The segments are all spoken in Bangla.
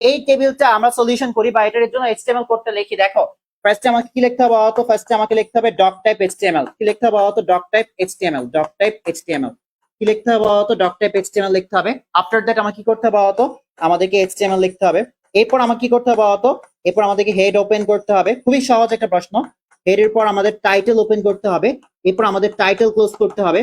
এই টেবিলটা আমরা সলিউশন করি বা এটার জন্য এইচটিএমএল কোডটা লিখি। দেখো ফার্স্টে আমাকে কি লিখতে হবে বলতো? ফার্স্টে আমাকে লিখতে হবে ডক টাইপ এইচটিএমএল। কি লিখতে হবে বলতো? Doc type HTML. Doc type HTML কি লিখতে হবে বলতো? ডক টাইপ এইচটিএমএল লিখতে হবে। আফটার দ্যাট আমার কি করতে হবে বলতো? আমাদেরকে এইচটিএমএল লিখতে হবে। এরপর আমাকে কি করতে হবে বলতো? এরপর আমাদেরকে হেড ওপেন করতে হবে। খুবই সহজ একটা প্রশ্ন। হেড এর পর আমাদের টাইটেল ওপেন করতে হবে। এরপর আমাদের টাইটেল ক্লোজ করতে হবে।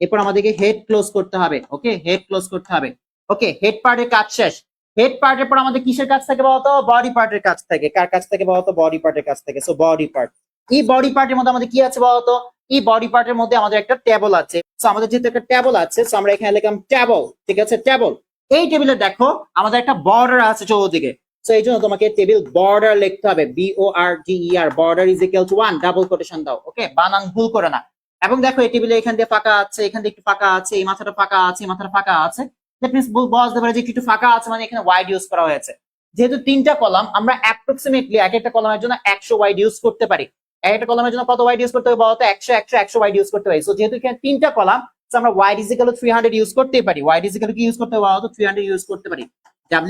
এরপর আমাদেরকে হেড ক্লোজ করতে হবে। ওকে, হেড ক্লোজ করতে হবে। ওকে, হেড পার্টের কাজ শেষ। হেড পার্টের পর আমাদের কিসের কাজ থাকে বলতো? বডি পার্টের কাজ থাকে। কার কাজ থাকে বলতো? বডি পার্টের কাজ থাকে। So body part. এই বডি পার্টের মধ্যে আমাদের কি আছে বলতো? এই বডি পার্টের মধ্যে আমাদের একটা টেবল আছে। সো আমাদের যেহেতু একটা টেবল আছে, সো আমরা এখানে লিখলাম টেবল। ঠিক আছে, টেবল। এই টেবিলে দেখো আমাদের একটা বর্ডার আছে চৌদিকে। সো এই জন্য তোমাকে টেবিল বর্ডার লিখতে হবে। BORDER, border is equal to 1, double quotation দাও। ওকে, বানান ভুল করে না। এবং দেখো এই টেবিলে এখান দিয়ে ফাঁকা আছে, এখান দিয়ে একটু ফাঁকা আছে, এই মাথাটা ফাঁকা আছে, এই মাথাটা ফাঁকা আছে। দ্যাট মিন্স বুঝতে পারে যে একটু ফাঁকা আছে মানে এখানে ওয়াইড ইউজ করা হয়েছে। যেহেতু তিনটা কলাম, আমরা অ্যাপ্রক্সিমেটলি এক একটা কলামের জন্য 100 ওয়াইড ইউজ করতে পারি। এক একটা কলামের জন্য কত ওয়াইড ইউজ করতে হবে বলতো? 100 100 100 ওয়াইড ইউজ করতে পারি। সো যেহেতু এখানে তিনটা কলাম, সো আমরা wide is equal two 300 use করতেই পারি। ওয়াইড ইজ ইকুয়াল টু কি ইউজ করতে হবে বলতো? 300 ইউজ করতে পারি।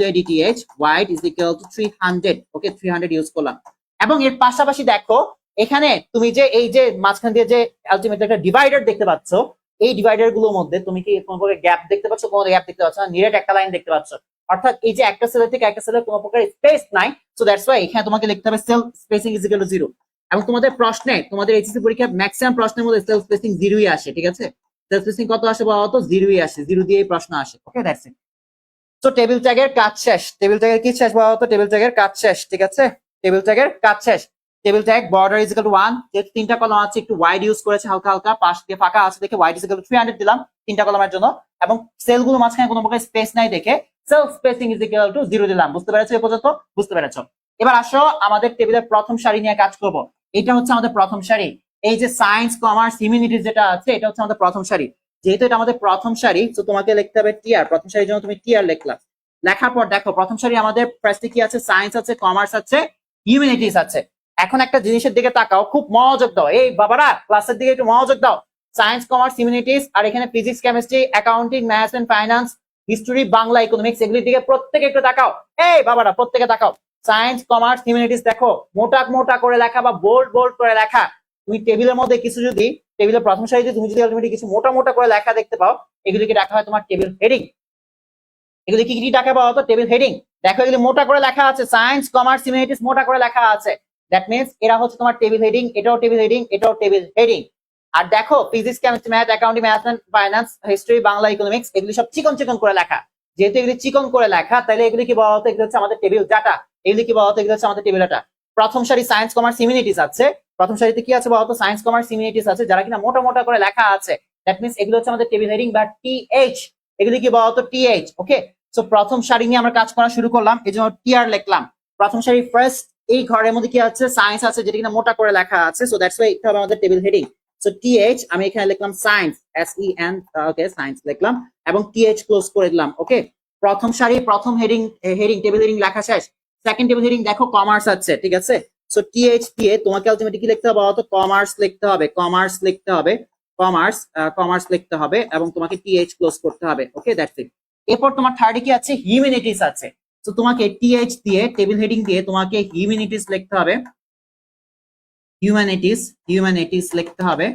WIDTH, wide is equal two 300। Okay, 300 use করলাম। এবং এর পাশাপাশি দেখো এখানে তুমি যে এই যে মাঝখান দিয়ে যে আলটিমেটলি একটা ডিভাইডার দেখতে পাচ্ছ, এই ডিভাইডার গুলোর মধ্যে তুমি কি কোনো প্রকার গ্যাপ দেখতে পাচ্ছ? কোনো গ্যাপ দেখতে পাচ্ছ না, নিরেট একটা লাইন দেখতে পাচ্ছ। অর্থাৎ এই যে একটা সেলের থেকে একটা সেলের কোনো প্রকার স্পেস নাই। সো দ্যাটস ওয়াই এখানে তোমাকে লিখতে হবে sell spacing is equal two 0। এবং তোমাদের প্রশ্নে, তোমাদের এইচএসসি পরীক্ষার ম্যাক্সিমাম প্রশ্নের মধ্যে সেল স্পেসিং 0ই আসে। ঠিক আছে, সেল স্পেসিং কত আসে বলতো? 0ই আসে। 0 দিয়ে প্রশ্ন আসে। ওকে, দ্যাটস ইট। তো টেবিল ট্যাগের কাজ শেষ। টেবিল ট্যাগের কি শেষ বলতো? টেবিল ট্যাগের কাজ শেষ। ঠিক আছে, টেবিল ট্যাগের কাজ শেষ। Table tag border is equal to 1, যেহেতু তিনটা কলাম আছে একটু ওয়াইড ইউজ করেছে হালকা হালকা, পাশ দিয়ে ফাঁকা আছে দেখে ওয়াইড ইজ ইকুয়াল টু 300 দিলাম তিনটা কলামের জন্য। এবং সেলগুলো মাঝখানে কোনো প্রকার স্পেস নাই দেখে sell spacing is equal two 0 দিলাম। বুঝতে পেরেছো? এ পর্যন্ত বুঝতে পেরেছো? এবার আসো আমাদের টেবিলের প্রথম সারি নিয়ে কাজ করব। এটা হচ্ছে আমাদের প্রথম সারি। এই যে সায়েন্স, কমার্স, হিউম্যানিটিজ যেটা আছে, এটা হচ্ছে আমাদের প্রথম সারি। যেহেতু এটা আমাদের প্রথম সারি, তো তোমাকে লিখতে হবে টিআর। প্রথম সারির জন্য তুমি টিআর লিখলা। লেখার পর দেখো প্রথম সারি আমাদের ফার্স্টে কি আছে? সায়েন্স আছে, কমার্স আছে, হিউম্যানিটিস আছে। এখন একটা জিনিসের দিকে তাকাও, খুব মনোযোগ দাও। এই বাবারা ক্লাসের দিকে একটু মনোযোগ দাও। সায়েন্স, কমার্স, হিউম্যানিটিস, আর এখানে physics, chemistry, accounting, maths and finance, history, Bangla, economics, এগুলির দিকে প্রত্যেকে একটু তাকাও। এই বাবারা প্রত্যেকে তাকাও। সায়েন্স, কমার্স, হিউম্যানিটিস দেখো মোটা মোটা করে লেখা বা বোল্ড বোল্ড করে লেখা। তুমি টেবিলের মধ্যে কিছু যদি, টেবিলের প্রথম সারিতে তুমি যদি আলটিমেটলি কিছু মোটা মোটা করে লেখা দেখতে পাও, এগুলিকে রাখা হয় তোমার টেবিল হেডিং। এগুলি কি কি টাকা পাওয়া তো? Table heading. দেখো এগুলি মোটা করে লেখা আছে, সায়েন্স, কমার্স, হিউম্যানিটিস মোটা করে লেখা আছে। দ্যাট মিন্স এরা হচ্ছে তোমার টেবিল হেডিং। এটাও টেবিল হেডিং, এটাও টেবিল হেডিং। আর দেখো physics, chemistry, math, accounting, math and finance, history, Bangla, economics, এগুলি সব চিকন চিকন করে লেখা। যেহেতু এগুলি চিকন করে লেখা, তাহলে এগুলি কি বলা হতো? এগুলো হচ্ছে আমাদের টেবিল ডাটা। এগুলি কি বলা হতো? এগুলো হচ্ছে আমাদের টেবিল ডাটা। প্রথম সারি সায়েন্স, কমার্স, হিউম্যানিটিস আছে। প্রথম সারিতে কি আছে বলা হতো? সায়েন্স, কমার্স, হিউম্যানিটিস আছে, যারা কিনা মোটা মোটা করে লেখা আছে। দ্যাট মিন্স এগুলো হচ্ছে আমাদের টেবিল হেডিং বা টিএইচ। এগুলি কি বলা হতো? টিএইচ। ওকে, সো প্রথম সারি নিয়ে আমরা কাজ করা শুরু করলাম, এই জন্য টিআর লিখলাম। প্রথম সারি ফার্স্ট, এই ঘরের মধ্যে কি আছে? সায়েন্স আছে, যেটা কিনা মোটা করে লেখা আছে। সো দ্যাটস ওয়াই এটা হবে আমাদের টেবিল হেডিং। সো টিএইচ আমি এখানে লিখলাম সায়েন্স, SEN। ওকে, সায়েন্স লিখলাম এবং টিএইচ ক্লোজ করে দিলাম। ওকে, প্রথম সারি প্রথম হেডিং, টেবিল হেডিং লেখা শেষ। সেকেন্ড টেবিল হেডিং দেখো কমার্স আছে। ঠিক আছে, সো টিএইচ দিয়ে তোমাকে আলটিমেটলি কি লিখতে হবে বলতো? কমার্স লিখতে হবে। কমার্স লিখতে হবে। কমার্স, কমার্স লিখতে হবে এবং তোমাকে টিএইচ ক্লোজ করতে হবে। ওকে, দ্যাটস ইট। এরপর তোমার থার্ডে কি আছে? হিউম্যানিটিস আছে। তো তোমাকে টিএইচ দিয়ে টেবিল হেডিং দিয়ে তোমাকে হিউম্যানিটিস লিখতে হবে। হিউম্যানিটিস, হিউম্যানিটিস লিখতে হবে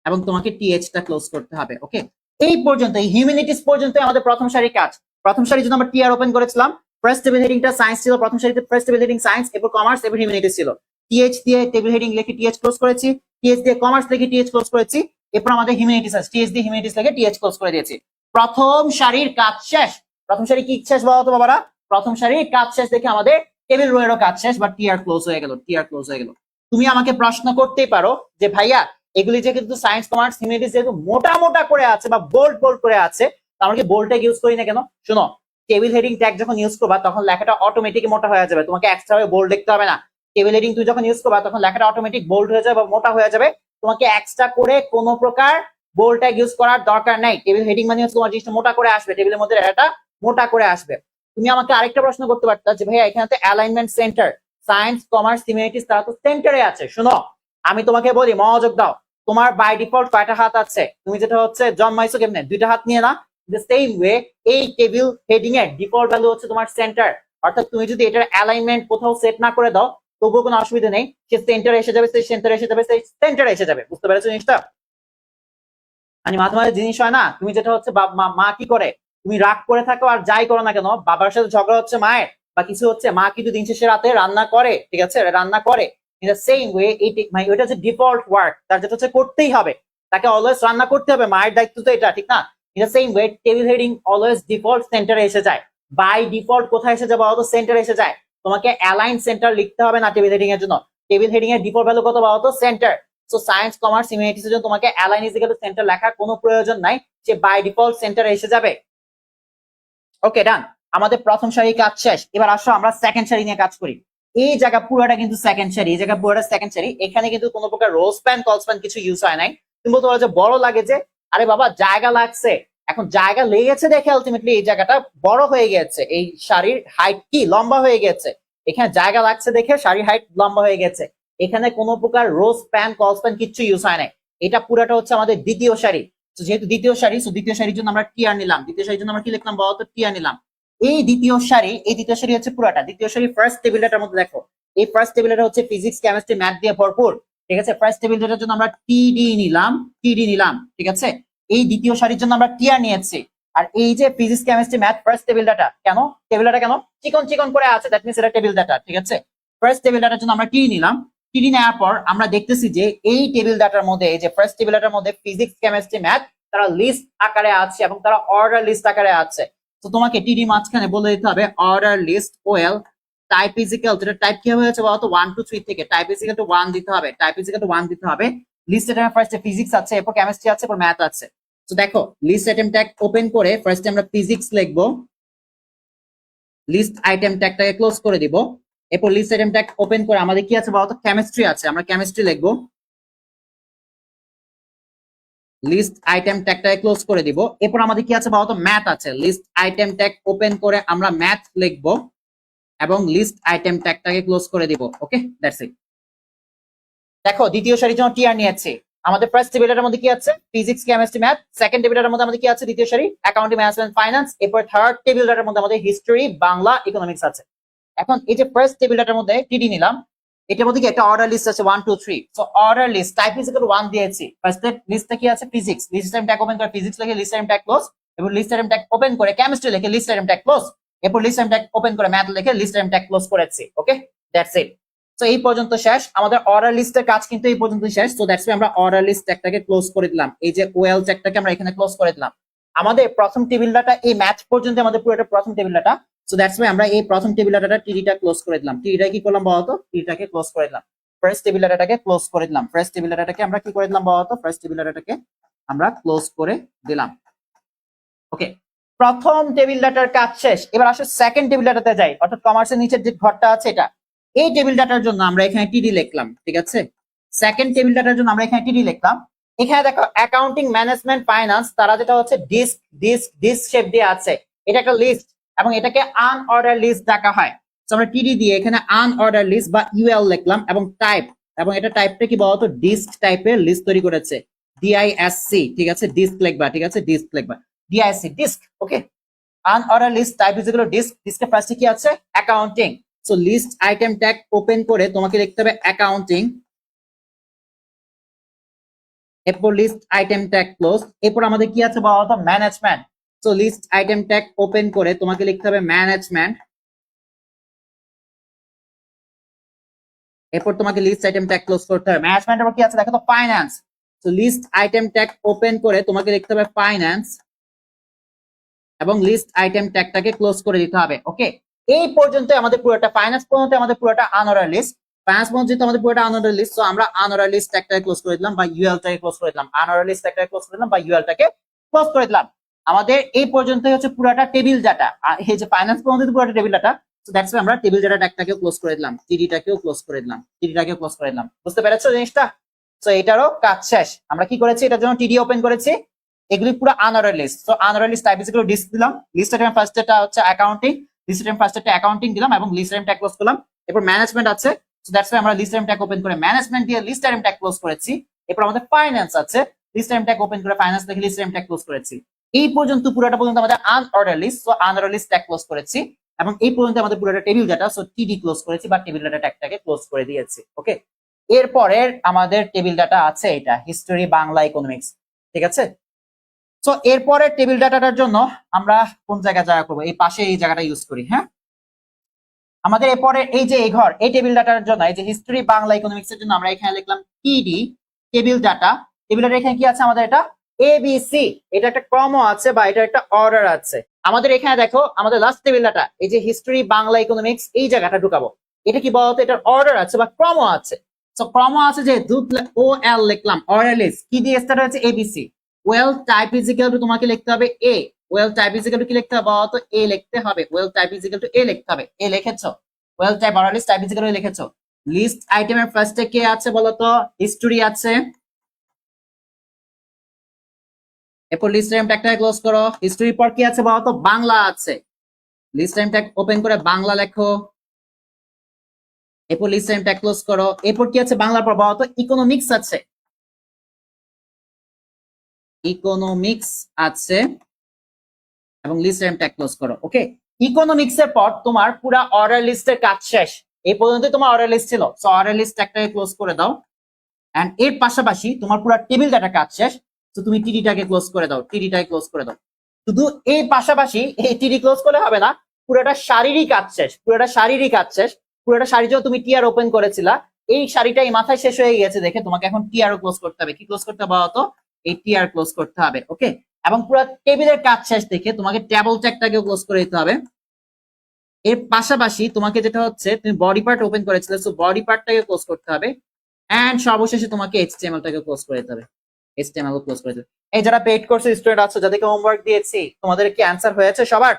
এবং তোমাকে টিএইচটা ক্লোজ করতে হবে। ওকে, এই পর্যন্ত, এই হিউম্যানিটিস পর্যন্ত আমাদের প্রথম সারি কাজ। প্রথম সারির জন্য আমরা টিআর ওপেন করেছিলাম। ফার্স্ট টেবিল হেডিংটা সায়েন্স ছিল। প্রথম সারিতে ফার্স্ট টেবিল হেডিং সায়েন্স, এরপর কমার্স, এরপর হিউম্যানিটিস ছিল। টিএইচ দিয়ে টেবিল হেডিং লিখে টিএইচ ক্লোজ করেছি। টিএইচ দিয়ে কমার্স লিখে টিএইচ ক্লোজ করেছি। এরপর আমাদের হিউম্যানিটিস আছে, টিএইচ দিয়ে হিউম্যানিটিস লিখে টিএইচ ক্লোজ করে দিয়েছি। প্রথম সারির কাজ শেষ। প্রথম সারি কি শেষ বলতো বাবারা? প্রথম সারির কাজ শেষ দেখে আমাদের টেবিল রো এরও কাজ শেষ বা টিআর ক্লোজ হয়ে গেল। টিআর ক্লোজ হয়ে গেল। তুমি আমাকে প্রশ্ন করতেই পারো যে ভাইয়া এগুলি যে কিন্তু সায়েন্স, কমার্স, হিউম্যানিটিস যেহেতু মোটা মোটা করে আছে বা বোল্ড বোল্ড করে আছে, আমরা কি বোল্ড ট্যাগ ইউজ করি না কেন? শোনো, টেবিল হেডিং ট্যাগ যখন ইউজ করবা তখন লেখাটা অটোমেটিক মোটা হয়ে যাবে, তোমাকে এক্সট্রা ভাবে বোল্ড লিখতে হবে না। টেবিল হেডিং তুই যখন ইউজ করবা তখন লেখাটা অটোমেটিক বোল্ড হয়ে যাবে বা মোটা হয়ে যাবে, তোমাকে এক্সট্রা করে কোনো প্রকার বোল্ড ট্যাগ ইউজ করার দরকার নাই। টেবিল হেডিং মানে হচ্ছে তোমার জিনিসটা মোটা করে আসবে, টেবিলের মধ্যে এটা মোটা করে আসবে। তুমি আমাকে আরেকটা প্রশ্ন করতে পারতা যে ভাইয়া এখানে তো alignment centre, science, commerce, humanities তারা তো সেন্টারে আছে। শোনো, আমি তোমাকে বলি মনোযোগ দাও। তোমার বাই ডিফল্ট কয়টা হাত আছে? তুমি যেটা হচ্ছে জন্মাইছো কেমনে? দুইটা হাত নিয়ে না? দ্য সেম ওয়ে এই টেবিল হেডিং এর ডিফল্ট ভ্যালু হচ্ছে তোমার সেন্টার, অর্থাৎ তুমি যদি এটার অ্যালাইনমেন্ট কোথাও সেট না করে দাও তবুও কোনো অসুবিধা নেই, সে সেন্টারে এসে যাবে, সেই সেন্টারে এসে যাবে, সেই সেন্টারে এসে যাবে। বুঝতে পেরেছো জিনিসটা? মানে মাঝে মাঝে জিনিস হয় না, তুমি যেটা হচ্ছে মা কি করে, তুমি রাগ করে থাকো আর যাই করো না কেন, বাবার সাথে ঝগড়া হচ্ছে মায়ের বা কিছু হচ্ছে, মা কিন্তু দিন শেষে রাতে রান্না করে, ঠিক আছে, রান্না করে। ইন দ্য সেম ওয়ে এই মানে ওইটা হচ্ছে ডিফল্ট ওয়ার্ক, তার যেটা হচ্ছে করতেই হবে, তাকে অলওয়েজ রান্না করতে হবে, মায়ের দায়িত্ব তো এটা, ঠিক না? In the same way table heading always default সেন্টারে এসে যায়। বাই ডিফল্ট কোথায় এসে যাবে বলো তো? সেন্টারে এসে যায়। তোমাকে অ্যালাইন সেন্টার লিখতে হবে না টেবিল হেডিং এর জন্য। টেবিল হেডিং এর ডিফল্ট ভ্যালু কত বলো তো? Centre. So science, commerce, humanities এর জন্য তোমাকে align is equal two centre লেখার কোনো প্রয়োজন নাই, সে বাই ডিফল্ট সেন্টারে এসে যাবে। ওকে, ডান। আমাদের প্রথম সারি কাজ শেষ। এবার আসো আমরা সেকেন্ড সারি নিয়ে কাজ করি। এই জায়গা পুরোটা কিন্তু সেকেন্ড সারি, এই জায়গা পুরোটা সেকেন্ড সারি। এখানে কিন্তু কোনো প্রকার রো স্প্যান কল স্প্যান কিছু ইউজ হয় নাই। তুমি বলতে পারো যে বড় লাগে যে, আরে বাবা জায়গা লাগছে, এখন জায়গা লেগেছে দেখে আলটিমেটলি এই জায়গাটা বড় হয়ে গেছে, এই শাড়ির হাইট কি লম্বা হয়ে গেছে, এখানে জায়গা লাগছে দেখে শাড়ির হাইট লম্বা হয়ে গেছে। এখানে কোনো প্রকার রো স্প্যান কল স্প্যান কিছু ইউজ হয় নাই। এটা পুরাটা হচ্ছে আমাদের দ্বিতীয় সারি। যেহেতু দ্বিতীয় সারি, দ্বিতীয় সারির জন্য আমরা টিআর নিলাম। দ্বিতীয় সারির জন্য আমরা কি লিখলাম বলতো? টিআর নিলাম। এই দ্বিতীয় সারি হচ্ছে পুরাটা দ্বিতীয় সারি। ফার্স্ট টেবিলটার মধ্যে দেখো, এই ফার্স্ট টেবিলটা হচ্ছে ফিজিক্স, কেমিস্ট্রি, ম্যাথ দিয়ে ভরপুর, ঠিক আছে। ফার্স্ট টেবিলটার জন্য আমরা টিডি নিলাম, ঠিক আছে। এই দ্বিতীয় সারির জন্য আমরা টিআর নিয়েছি। আর এই যে physics, chemistry, math first table data, কেন টেবিল ডাটা কেন চিকন চিকন করে আছে, দ্যাট মিন্স এটা টেবিল ডাটা, ঠিক আছে। ফার্স্ট টেবিল ডাটার জন্য আমরা টিডি নিলাম। টিডি নেওয়ার পর আমরা দেখতেছি যে এই টেবিল ডাটার মধ্যে, এই যে ফার্স্ট টেবিল ডাটার মধ্যে ফিজিক্স, কেমিস্ট্রি, ম্যাথ তারা লিস্ট আকারে আছে এবং তারা অর্ডার লিস্ট আকারে আছে। তো তোমাকে টিডি মাঝখানে বলে দিতে হবে order list OL type is equal to, type কি হয়েছে বলতো 1 2 3 থেকে টাইপ ইজ ইকুয়াল টু 1 দিতে হবে, টাইপ ইজ ইকুয়াল টু 1 দিতে হবে। লিস্ট আইটেম ফার্স্টে ফিজিক্স আছে, এরপর কেমিস্ট্রি আছে, এরপর ম্যাথ আছে। তো দেখো লিস্ট আইটেম ট্যাগ ওপেন করে ফার্স্টে আমরা ফিজিক্স লিখবো, লিস্ট আইটেম ট্যাগটাকে ক্লোজ করে দিব। এরপর লিস্ট আইটেম ট্যাগ ওপেন করে আমাদের কি আছে বলতো? কেমিস্ট্রি আছে, আমরা কেমিস্ট্রি লিখবো, লিস্ট আইটেম ট্যাগটাকে ক্লোজ করে দিব। এরপর আমাদের কি আছে বলতো? ম্যাথ আছে, লিস্ট আইটেম ট্যাগ ওপেন করে আমরা ম্যাথ লিখবো এবং লিস্ট আইটেম ট্যাগটাকে ক্লোজ করে দিব। ওকে, দ্যাটস ইট। দেখো দ্বিতীয় সারির জন্য টিআর নিয়েছে। আমাদের ফার্স্ট টেবিলের মধ্যে কি আছে? Physics, chemistry, math. সেকেন্ড টেবিলের মধ্যে আমাদের কি আছে? দ্বিতীয় সারি অ্যাকাউন্টিং, ম্যানেজমেন্ট, ফাইন্যান্স। এরপর থার্ড টেবিলের মধ্যে আমাদের হিস্ট্রি, বাংলা, ইকোনমিক্স আছে। এখন এই যে ফার্স্ট টেবিলের মধ্যে টিডি নিলাম, এটার মধ্যে কি একটা অর্ডার লিস্ট আছে 1 2 3। So order list type is equal to 1 দিয়েছি। ফার্স্ট লিস্টটা কি আছে? Physics, list item tag open করে ফিজিক্স লিখে লিস্ট টাইম ট্যাগ ক্লোজ, এবং লিস্ট টাইম ট্যাগ ওপেন করে কেমিস্ট্রি লিখে লিস্ট টাইম ট্যাগ ক্লোজ, এরপর লিস্ট টাইম ট্যাগ ওপেন করে ম্যাথ লিখে লিস্ট টাইম ট্যাগ ক্লোজ করেছি। Okay, that's it. সো এই পর্যন্ত শেষ আমাদের অর্ডার লিস্টের কাজ, কিন্তু এই পর্যন্ত শেষ। সো দ্যাটস আমরা অর্ডার লিস্ট ট্যাগটাকে ক্লোজ করে দিলাম, এই যে ওএল ট্যাগটাকে আমরা এখানে ক্লোজ করে দিলাম। আমাদের প্রথম টেবিল ডাটা এই ম্যাথ পর্যন্ত আমাদের পুরোটা প্রথম টেবিল ডাটা। সো দ্যাটস আমরা এই প্রথম টেবিল ডাটাটা টিডিটা ক্লোজ করে দিলাম। টিডিটা কি করলাম বলতো? টিডিটাকে ক্লোজ করে দিলাম। ফার্স্ট টেবিল ডাটাটাকে ক্লোজ করে দিলাম। ফার্স্ট টেবিল ডাটাটাকে আমরা কি করে দিলাম বলতো? ফার্স্ট টেবিল ডাটাটাকে আমরা ক্লোজ করে দিলাম। ওকে, প্রথম টেবিল ডাটার কাজ শেষ। এবার আসলে সেকেন্ড টেবিল ডাটাতে যাই, অর্থাৎ কমার্সের নিচের যে ঘরটা আছে এটা। এই টেবিল ডাটার জন্য আমরা এখানে টিডি লিখলাম, ঠিক আছে। সেকেন্ড টেবিল ডাটার জন্য আমরা এখানে টিডি লিখলাম। এখানে দেখো অ্যাকাউন্টিং, ম্যানেজমেন্ট, ফাইন্যান্স তারা যেটা হচ্ছে ডিস্ক ডিস্ক ডিস্ক শেপ দিয়ে আছে। এটা একটা লিস্ট এবং এটাকে আনঅর্ডার লিস্ট ডাকা হয়। তো আমরা টিডি দিয়ে এখানে আনঅর্ডার লিস্ট বা ইউএল লিখলাম এবং টাইপ, এবং এটা টাইপটা কি বলতো? ডিস্ক টাইপের লিস্ট তৈরি করেছে, ডিআইএসসি, ঠিক আছে। ডিস্ক লিখবা, ঠিক আছে, ডিস্ক লিখবা, D I S C, disc. Okay, unorder list type is equal to disc. ডিস্কের ফার্স্টে কি আছে? Accounting. So list item tag open করে তোমাকে লিখতে হবে অ্যাকাউন্টিং, এরপর লিস্ট আইটেম ট্যাগ ক্লোজ। এরপর আমাদের কি আছে বলতো? Management. So list item tag open করে তোমাকে লিখতে হবে ম্যানেজমেন্ট, এরপর তোমাকে লিস্ট আইটেম ট্যাগ ক্লোজ করতে হবে। ম্যানেজমেন্ট এরপর কি আছে দেখো তো? Finance. So list item tag open করে তোমাকে লিখতে হবে ফাইন্যান্স এবং লিস্ট আইটেম ট্যাগটাকে ক্লোজ করে দিতে হবে। ওকে, এই পর্যন্ত আমাদের পুরোটা ফাইন্যান্স পর্যন্ত আমাদের পুরোটা আনঅর্ডার লিস্ট। ফাইন্যান্স পর্যন্ত যেহেতু আমাদের পুরোটা আনঅর্ডার লিস্ট, তো আমরা আনঅর্ডার লিস্ট ট্যাগটাকে ক্লোজ করে দিলাম বা ইউএল টাকে ক্লোজ করে দিলাম। আনঅর্ডার লিস্ট ট্যাগটাকে ক্লোজ করে দিলাম বা ইউএল টাকে ক্লোজ করে দিলাম। আমাদের এই পর্যন্তই হচ্ছে পুরোটা টেবিল ডাটা। আর এই যে ফাইন্যান্স পর্যন্ত পুরোটা table data. So that's why আমরা টেবিল ডাটা ট্যাগটাকেও ক্লোজ করে দিলাম, টিডিটাকেও ক্লোজ করে দিলাম, টিডিটাকেও ক্লোজ করে দিলাম। বুঝতে পেরেছো জিনিসটা? সো এটারও কাজ শেষ। আমরা কি করেছি? এটার জন্য টিডি ওপেন করেছি। এগুলি পুরো unorder list. So unorder list type is equal to disc দিলাম। লিস্ট আইটেম ফার্স্ট এটা হচ্ছে অ্যাকাউন্টিং, লিস্ট আইটেম ফার্স্ট এটা অ্যাকাউন্টিং দিলাম এবং লিস্ট আইটেম ট্যাগ ক্লোজ করলাম। এরপর ম্যানেজমেন্ট আছে। সো দ্যাটস ওয়াই আমরা লিস্ট আইটেম ট্যাগ ওপেন করে ম্যানেজমেন্ট দিয়ে লিস্ট আইটেম ট্যাগ ক্লোজ করেছি। এরপর আমাদের ফাইন্যান্স আছে, লিস্ট আইটেম ট্যাগ ওপেন করে ফাইন্যান্স লিখে লিস্ট আইটেম ট্যাগ ক্লোজ করেছি। এই পর্যন্ত পুরোটা পর্যন্ত আমাদের unorder list, so unorder list tag close করেছি, এবং এই পর্যন্ত আমাদের পুরোটা table data, so TD close করেছি বা টেবিল ডাটা ট্যাগটাকে ক্লোজ করে দিয়েছি। ওকে, এরপরের আমাদের টেবিল ডাটা আছে এটা হিস্টোরি বাংলা ইকোনমিক্স, ঠিক আছে। সো এরপরের টেবিল ডাটাটার জন্য আমরা কোন জায়গায় জায়গা করবো, এই পাশে এই জায়গাটা ইউজ করি। হ্যাঁ, আমাদের এরপরে এই যে এই ঘর, এই টেবিল ডাটার জন্য, এই যে হিস্টোরি বাংলা ইকোনমিক্স এর জন্য আমরা এখানে লিখলাম টিডি টেবিল ডাটা। টেবিল ডাটা এখানে কি আছে আমাদের, এটা এবিসি, এটা একটা ক্রম আছে বা এটা একটা অর্ডার আছে। আমাদের এখানে দেখো আমাদের লাস্ট টেবিল ডাটা, এই যে হিস্টোরি বাংলা ইকোনমিক্স, এই জায়গাটা ঢুকাবো। এটা কি বলতো, এটার অর্ডার আছে বা ক্রম আছে। সো ক্রম আছে যে ও এল লিখলাম, অর্ডার লিস্ট কি দিয়ে স্টার্ট হয়েছে, ABC. OL type is equal to, তোমাকে লিখতে হবে A. OL type is equal to কি লিখতে হবে বলতো, এ লিখতে হবে। OL type is equal to A লিখতে হবে, এ লিখেছো। OL type order list type is equal to লিখেছো। লিস্ট আইটেমের ফার্স্টে কে আছে বলতো, হিস্টোরি আছে। এরপর লিস্ট টাইম ট্যাগটাকে ক্লোজ করো। হিস্টোরির পর কি আছে বলতো, বাংলা আছে। লিস্ট টাইম ট্যাগ ওপেন করে বাংলা লেখো। এরপর লিস্ট টাইম ট্যাগ ক্লোজ করো। এরপর কি আছে বাংলার পর বলতো, ইকোনমিক্স আছে। ইকোনমিক্স আছে এবং লিস্ট টাইম ট্যাগ ক্লোজ করো। ওকে, ইকোনমিক্স এর পর তোমার পুরো অর্ডার লিস্টের কাজ শেষ। এই পর্যন্ত তোমার অর্ডার লিস্ট ছিল, সো অর্ডার লিস্ট ট্যাগটাকে ক্লোজ করে দাও। এন্ড এর পাশাপাশি তোমার পুরো টেবিল ডাটা কাজ শেষ, তো তুমি টিডিটাকে ক্লোজ করে দাও, টিডিটাকে ক্লোজ করে দাও। শুধু এই পাশাপাশি এই টিডি ক্লোজ করলে হবে না, পুরোটা শারীরিক কাজ শেষ, পুরোটা শারীরিক কাজ শেষ। পুরোটা শাড়ি যখন তুমি টিআর ওপেন করেছিলা, এই শাড়িটাই মাথায় শেষ হয়ে গেছে দেখে তোমাকে এখন টিআরও ক্লোজ করতে হবে। কি ক্লোজ করতে হবে বলতো, এই টিআর ক্লোজ করতে হবে। ওকে, এবং পুরো টেবিলের কাজ শেষ দেখে তোমাকে টেবল ট্যাগটাকেও ক্লোজ করে দিতে হবে। এর পাশাপাশি তোমাকে যেটা হচ্ছে, তুমি বডি পার্ট ওপেন করেছিলে, সো বডি পার্টটাকে ক্লোজ করতে হবে। এন্ড সর্বশেষে তোমাকে এইচটিএমএল টাকে ক্লোজ করে দিতে হবে, এইচটিএমএল ক্লোজ করে দিতে হবে। এই যারা পেইড কোর্সের স্টুডেন্ট আছো, যাদেরকে হোমওয়ার্ক দিয়েছি, তোমাদের কি অ্যানসার হয়েছে সবার?